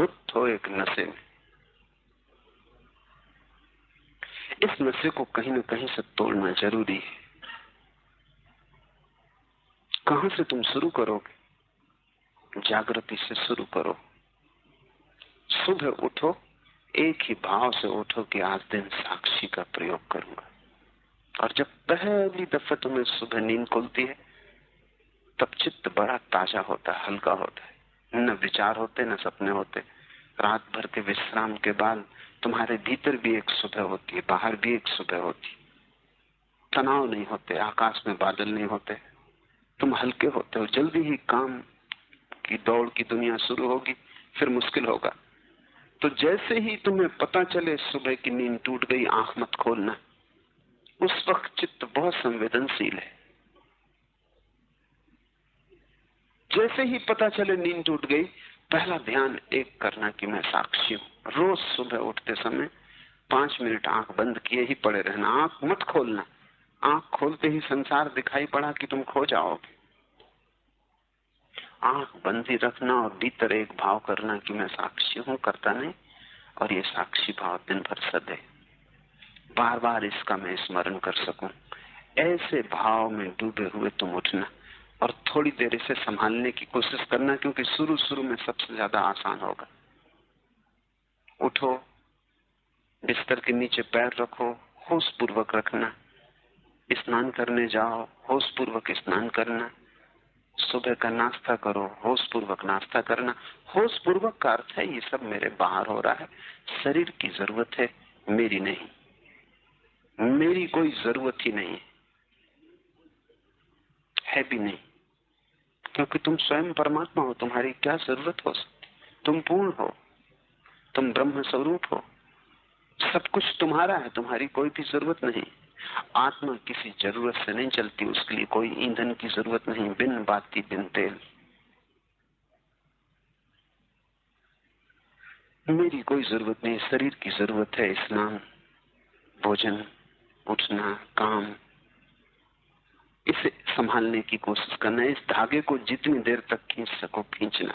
धुत हो एक नशे में। इस नशे को कहीं न कहीं से तोड़ना जरूरी है। कहां से तुम शुरू करोगे? जागृति से शुरू करो। सुबह उठो, एक ही भाव से उठो कि आज दिन साक्षी का प्रयोग करूंगा। और जब पहली दफे तुम्हें सुबह नींद खुलती है, तब चित्त बड़ा ताजा होता है, हल्का होता है। न विचार होते, न सपने होते। रात भर के विश्राम के बाद तुम्हारे भीतर भी एक सुबह होती है, बाहर भी एक सुबह होती। तनाव नहीं होते, आकाश में बादल नहीं होते, तुम हल्के होते हो। जल्दी ही काम की दौड़ की दुनिया शुरू होगी, फिर मुश्किल होगा। तो जैसे ही तुम्हें पता चले सुबह की नींद टूट गई, आंख मत खोलना। उस वक्त चित्त बहुत संवेदनशील है। जैसे ही पता चले नींद टूट गई, पहला ध्यान एक करना कि मैं साक्षी हूं। रोज सुबह उठते समय 5 मिनट आंख बंद किए ही पड़े रहना, आंख मत खोलना। आंख खोलते ही संसार दिखाई पड़ा कि तुम खो जाओगे। आंख बंद ही रखना और भीतर एक भाव करना कि मैं साक्षी हूं, करता नहीं। और ये साक्षी भाव दिन भर सदे, बार बार इसका मैं स्मरण कर सकूं। ऐसे भाव में डूबे हुए तुम उठना और थोड़ी देर इसे संभालने की कोशिश करना, क्योंकि शुरू शुरू में सबसे ज्यादा आसान होगा। उठो, बिस्तर के नीचे पैर रखो, होश पूर्वक रखना। स्नान करने जाओ, होश पूर्वक स्नान करना। सुबह का नाश्ता करो, होश पूर्वक नाश्ता करना। होश पूर्वक का अर्थ है ये सब मेरे बाहर हो रहा है, शरीर की जरूरत है, मेरी नहीं। मेरी कोई जरूरत ही नहीं है भी नहीं, क्योंकि तुम स्वयं परमात्मा हो। तुम्हारी क्या जरूरत हो सकती? तुम पूर्ण हो, तुम ब्रह्म स्वरूप हो। सब कुछ तुम्हारा है, तुम्हारी कोई भी जरूरत नहीं। आत्मा किसी जरूरत से नहीं चलती, उसके लिए कोई ईंधन की जरूरत नहीं। बिन बाती बिन तेल। मेरी कोई जरूरत नहीं, शरीर की जरूरत है। स्नान, भोजन, उठना, काम, इसे संभालने की कोशिश करना। इस धागे को जितनी देर तक खींच सको खींचना।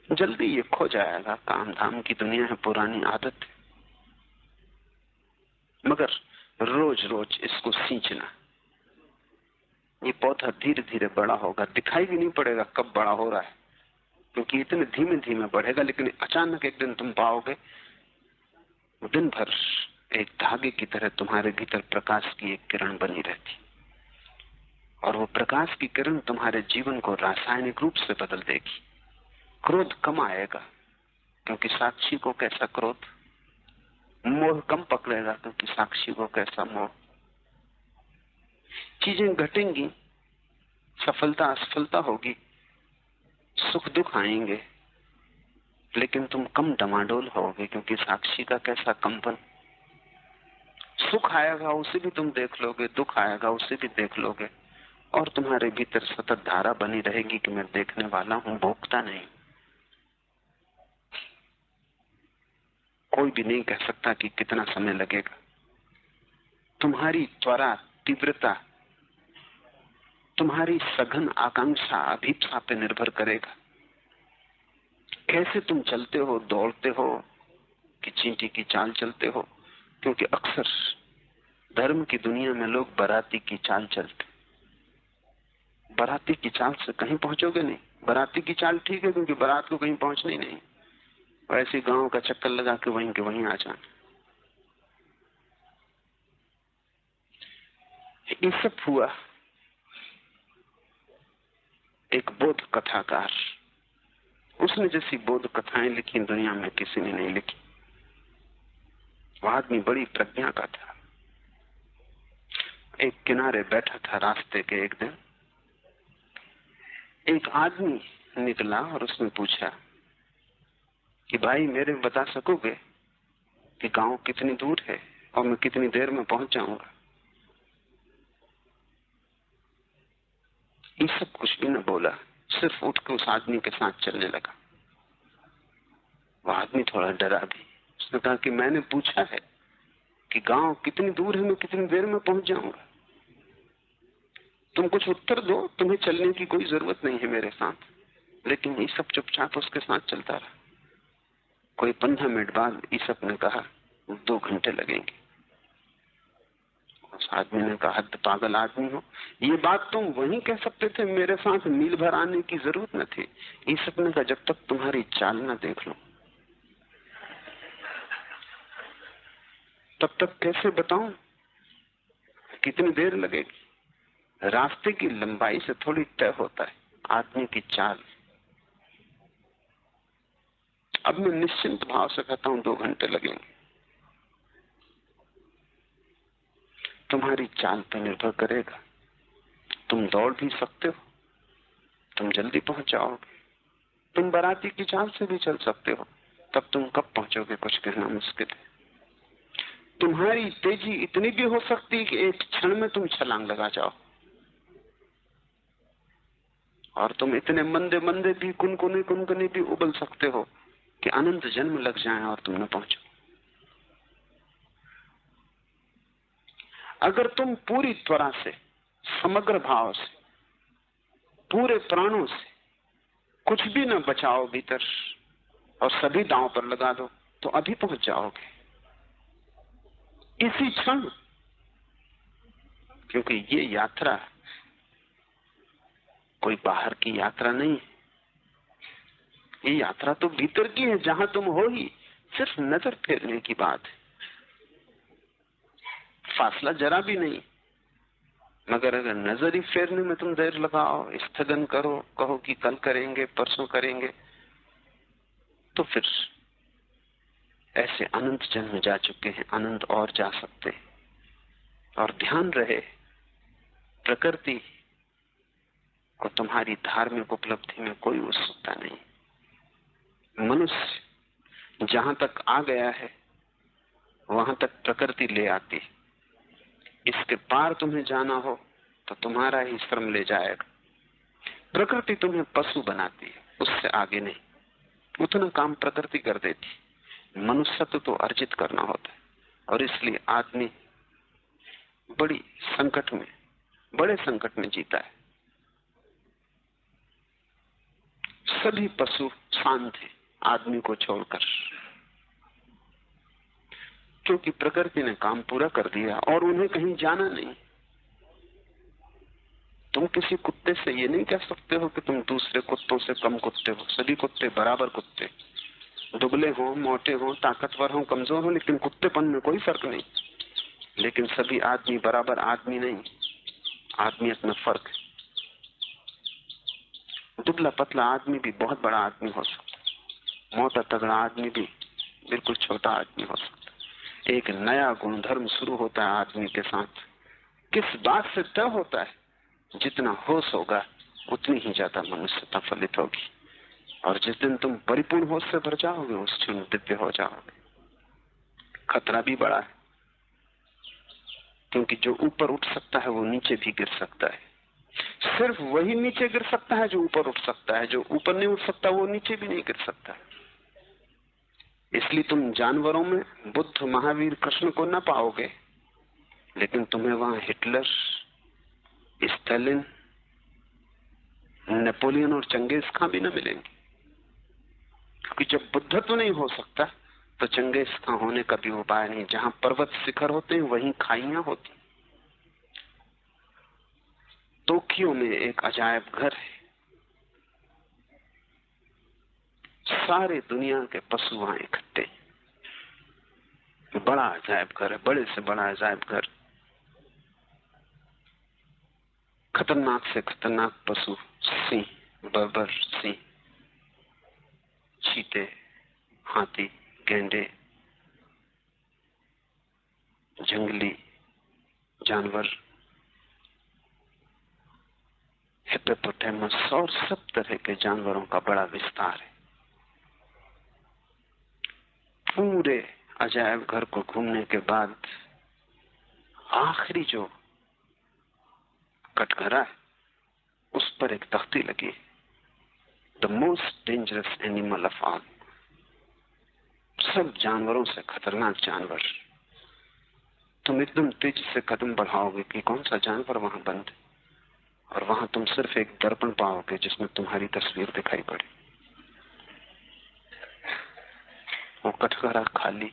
जल्दी ये खो जाएगा। काम धाम की दुनिया है, पुरानी आदत है, मगर रोज रोज इसको सींचना। ये पौधा धीरे धीरे बड़ा होगा, दिखाई भी नहीं पड़ेगा कब बड़ा हो रहा है, क्योंकि इतने धीमे धीमे बढ़ेगा। लेकिन अचानक एक दिन तुम पाओगे दिन भर एक धागे की तरह तुम्हारे भीतर प्रकाश की एक किरण बनी रहती, और वो प्रकाश की किरण तुम्हारे जीवन को रासायनिक रूप से बदल देगी। क्रोध कम आएगा, क्योंकि साक्षी को कैसा क्रोध। मोह कम पकड़ेगा, क्योंकि साक्षी को कैसा मोह। चीजें घटेंगी, सफलता असफलता होगी, सुख दुख आएंगे, लेकिन तुम कम डमाडोल होगे, क्योंकि साक्षी का कैसा कंपन। सुख आएगा उसे भी तुम देख लोगे, दुख आएगा उसे भी देख लोगे, और तुम्हारे भीतर सतत धारा बनी रहेगी कि मैं देखने वाला हूं, भोगता नहीं। कोई भी नहीं कह सकता कि कितना समय लगेगा। तुम्हारी त्वरा, तीव्रता, तुम्हारी सघन आकांक्षा, अभीप्सा पे निर्भर करेगा। कैसे तुम चलते हो, दौड़ते हो कि चींटी की चाल चलते हो। क्योंकि अक्सर धर्म की दुनिया में लोग बाराती की चाल चलते। बाराती की चाल से कहीं पहुंचोगे नहीं। बाराती की चाल ठीक है, क्योंकि बारात को कहीं पहुंचना ही नहीं, वैसे गांव का चक्कर लगा के वहीं आ जाना। ये सब हुआ। एक बोध कथाकार, उसने जैसी बोध कथाएं लिखी दुनिया में किसी ने नहीं लिखी। वो आदमी बड़ी प्रज्ञा का था। एक किनारे बैठा था रास्ते के। एक दिन एक आदमी निकला और उसने पूछा कि भाई मेरे बता सकोगे कि गांव कितनी दूर है और मैं कितनी देर में पहुंच जाऊंगा। ये सब कुछ भी न बोला, सिर्फ उठ के उस आदमी के साथ चलने लगा। वो आदमी थोड़ा डरा भी। उसने कहा कि मैंने पूछा है कि गांव कितनी दूर है, मैं कितनी देर में पहुंच जाऊंगा। तुम कुछ उत्तर दो, तुम्हें चलने की कोई जरूरत नहीं है मेरे साथ। लेकिन ये सब चुपचाप उसके साथ चलता रहा। कोई 15 मिनट बाद ईसप ने कहा 2 घंटे लगेंगे। उस आदमी ने कहा हद पागल आदमी हो, ये बात तुम वहीं कह सकते थे, मेरे साथ मील भर आने की जरूरत न थी। ईसप ने कहा जब तक तुम्हारी चाल न देख लो तब तक कैसे बताऊं कितनी देर लगेगी। रास्ते की लंबाई से थोड़ी तय होता है आदमी की चाल। अब मैं निश्चिंत भाव से कहता हूं 2 घंटे लगेंगे। तुम्हारी चाल पर निर्भर करेगा। तुम दौड़ भी सकते हो, तुम जल्दी पहुंच जाओगे। तुम बाराती की चाल से भी चल सकते हो, तब तुम कब पहुंचोगे कुछ कहना मुश्किल है। तुम्हारी तेजी इतनी भी हो सकती है कि एक क्षण में तुम छलांग लगा जाओ, और तुम इतने मंदे मंदे भी कुनकुने भी उबल सकते हो कि अनंत जन्म लग जाएं और तुम न पहुंचो। अगर तुम पूरी त्वरा से, समग्र भाव से, पूरे प्राणों से कुछ भी न बचाओ भीतर और सभी दांव पर लगा दो तो अभी पहुंच जाओगे इसी क्षण। क्योंकि ये यात्रा कोई बाहर की यात्रा नहीं है, ये यात्रा तो भीतर की है, जहां तुम हो ही सिर्फ नजर फेरने की बात है। फासला जरा भी नहीं, मगर अगर नजर ही फेरने में तुम देर लगाओ, स्थगन करो, कहो कि कल करेंगे परसों करेंगे, तो फिर ऐसे अनंत जन्म जा चुके हैं, अनंत और जा सकते हैं। और ध्यान रहे प्रकृति को तुम्हारी धार्मिक उपलब्धि में कोई उत्सुकता नहीं। मनुष्य जहां तक आ गया है वहां तक प्रकृति ले आती है। इसके पार तुम्हें जाना हो तो तुम्हारा ही श्रम ले जाएगा। प्रकृति तुम्हें पशु बनाती है, उससे आगे नहीं। उतना काम प्रकृति कर देती। मनुष्यत्व तो अर्जित करना होता है, और इसलिए आदमी बड़े संकट में जीता है। सभी पशु शांत हैं आदमी को छोड़कर, क्योंकि प्रकृति ने काम पूरा कर दिया और उन्हें कहीं जाना नहीं। तुम किसी कुत्ते से ये नहीं कह सकते हो कि तुम दूसरे कुत्तों से कम कुत्ते हो। सभी कुत्ते बराबर कुत्ते, दुबले हो, मोटे हो, ताकतवर हो, कमजोर हो, लेकिन कुत्तेपन में कोई फर्क नहीं। लेकिन सभी आदमी बराबर आदमी नहीं, आदमियत में फर्क है। दुबला पतला आदमी भी बहुत बड़ा आदमी हो सकता है, मोटा तगड़ा आदमी भी बिल्कुल छोटा आदमी हो सकता है। एक नया गुणधर्म शुरू होता है आदमी के साथ। किस बात से तय होता है? जितना होश होगा उतनी ही ज्यादा मनुष्यता फलित होगी, और जिस दिन तुम परिपूर्ण होश से भर जाओगे उस क्षण दिव्य हो जाओगे। खतरा भी बड़ा है, क्योंकि जो ऊपर उठ सकता है वो नीचे भी गिर सकता है। सिर्फ वही नीचे गिर सकता है जो ऊपर उठ सकता है। जो ऊपर नहीं उठ सकता वो नीचे भी नहीं गिर सकता। इसलिए तुम जानवरों में बुद्ध, महावीर, कृष्ण को न पाओगे, लेकिन तुम्हें वहां हिटलर, स्टालिन, नेपोलियन और चंगेज खां भी न मिलेंगे। क्योंकि जब बुद्धत्व नहीं हो सकता तो चंगेज खां होने का भी उपाय नहीं। जहां पर्वत शिखर होते हैं वहीं खाइयां होती। टोक्यो में एक अजायब घर है, सारे दुनिया के पशु वहां इकट्ठे। बड़ा अजायब घर है, बड़े से बड़ा अजायब घर। खतरनाक से खतरनाक पशु, सिंह, बर्बर सिंह, चीते, हाथी, गैंडे, जंगली जानवर, हिप्पोपोटामस और सब तरह के जानवरों का बड़ा विस्तार है। पूरे अजायब घर को घूमने के बाद आखिरी जो कटघरा है उस पर एक तख्ती लगी, the most dangerous animal of all. सब जानवरों से खतरनाक जानवर। तुम एकदम तेजी से कदम बढ़ाओगे कि कौन सा जानवर वहां बंद है, और वहां तुम सिर्फ एक दर्पण पाओगे जिसमें तुम्हारी तस्वीर दिखाई पड़े। वो कटघरा खाली।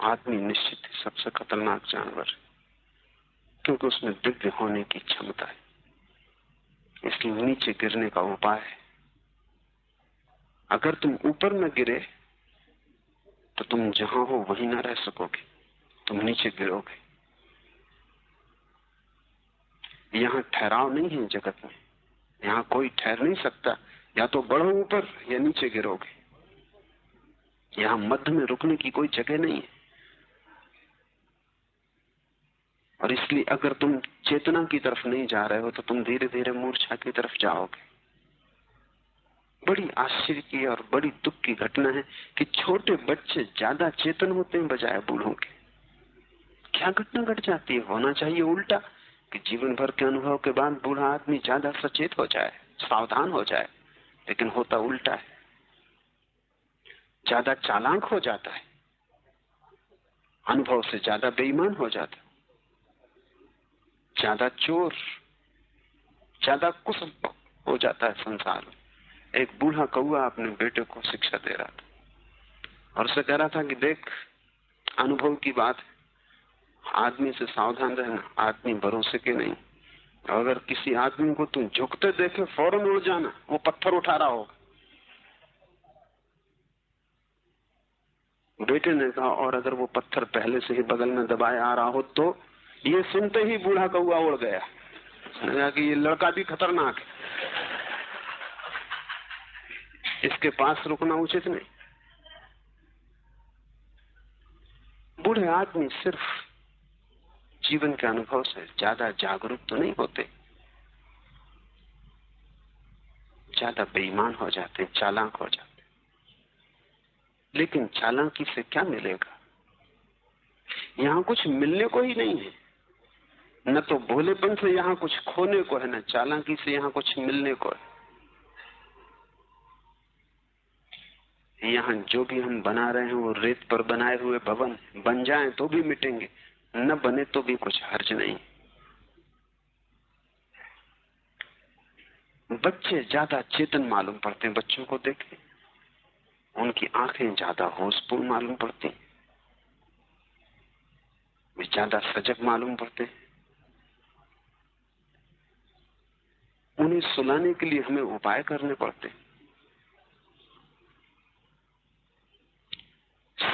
आदमी निश्चित ही सबसे खतरनाक जानवर, क्योंकि उसमें दिव्य होने की क्षमता है। इसलिए नीचे गिरने का उपाय है। अगर तुम ऊपर न गिरे तो तुम जहां हो वहीं ना रह सकोगे, तुम नीचे गिरोगे। यहां ठहराव नहीं है जगत में, यहां कोई ठहर नहीं सकता। या तो बढ़ो ऊपर या नीचे गिरोगे। यहां मध्य में रुकने की कोई जगह नहीं है। और इसलिए अगर तुम चेतना की तरफ नहीं जा रहे हो तो तुम धीरे धीरे मूर्छा की तरफ जाओगे। बड़ी आश्चर्य की और बड़ी दुख की घटना है कि छोटे बच्चे ज्यादा चेतन होते हैं बजाय बूढ़ों के। क्या घटना घट जाती है? होना चाहिए उल्टा, कि जीवन भर के अनुभव के बाद बूढ़ा आदमी ज्यादा सचेत हो जाए, सावधान हो जाए। लेकिन होता उल्टा है, ज्यादा चालाक हो जाता है, अनुभव से ज्यादा बेईमान हो जाता है, ज्यादा चोर, ज्यादा कुशल हो जाता है संसार में। एक बूढ़ा कौआ अपने बेटे को शिक्षा दे रहा था और उसे कह रहा था कि देख, अनुभव की बात है, आदमी से सावधान रहना, आदमी भरोसे के नहीं। अगर किसी आदमी को तू झुकते देखे फौरन उड़ जाना, वो पत्थर उठा रहा होगा। बेटे ने कहा, और अगर वो पत्थर पहले से ही बगल में दबाए आ रहा हो तो? ये सुनते ही बूढ़ा कौआ उड़ गया। उसने कहा कि ये लड़का भी खतरनाक है, इसके पास रुकना उचित नहीं। बूढ़े आदमी सिर्फ जीवन के अनुभव से ज्यादा जागरूक तो नहीं होते, ज्यादा बेईमान हो जाते, चालाक हो जाते। लेकिन चालाकी से क्या मिलेगा? यहाँ कुछ मिलने को ही नहीं है। न तो भोलेपन से यहाँ कुछ खोने को है, न चालाकी से यहाँ कुछ मिलने को है। यहाँ जो भी हम बना रहे हैं वो रेत पर बनाए हुए भवन, बन जाएं तो भी मिटेंगे, न बने तो भी कुछ हर्ज नहीं। बच्चे ज्यादा चेतन मालूम पड़ते हैं। बच्चों को देखें, उनकी आंखें ज्यादा होशपूर्ण मालूम पड़ती, वे ज्यादा सजग मालूम पड़ते हैं। उन्हें सुलाने के लिए हमें उपाय करने पड़ते।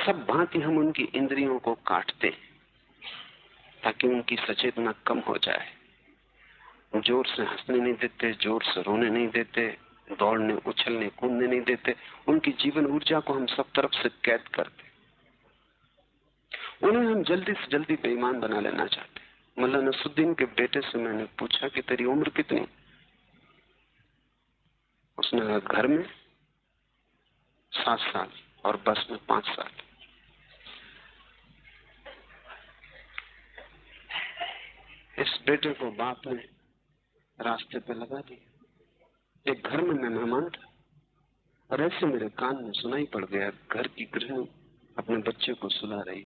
सब भांति हम उनकी इंद्रियों को काटते ताकि उनकी सचेतना कम हो जाए। जोर से हंसने नहीं देते, जोर से रोने नहीं देते, दौड़ने उछलने कूदने नहीं देते। उनकी जीवन ऊर्जा को हम सब तरफ से कैद करते। उन्हें हम जल्दी से जल्दी बेईमान बना लेना चाहते। मुल्ला नसरुद्दीन के बेटे से मैंने पूछा कि तेरी उम्र कितनी? उसने कहा घर में 7 साल और बस में 5 साल। इस बेटे को बाप ने रास्ते पे लगा दिया। एक घर में मैं मेहमान था और ऐसे मेरे कान में सुनाई पड़ गया, घर की गृहिणी अपने बच्चे को सुला रही।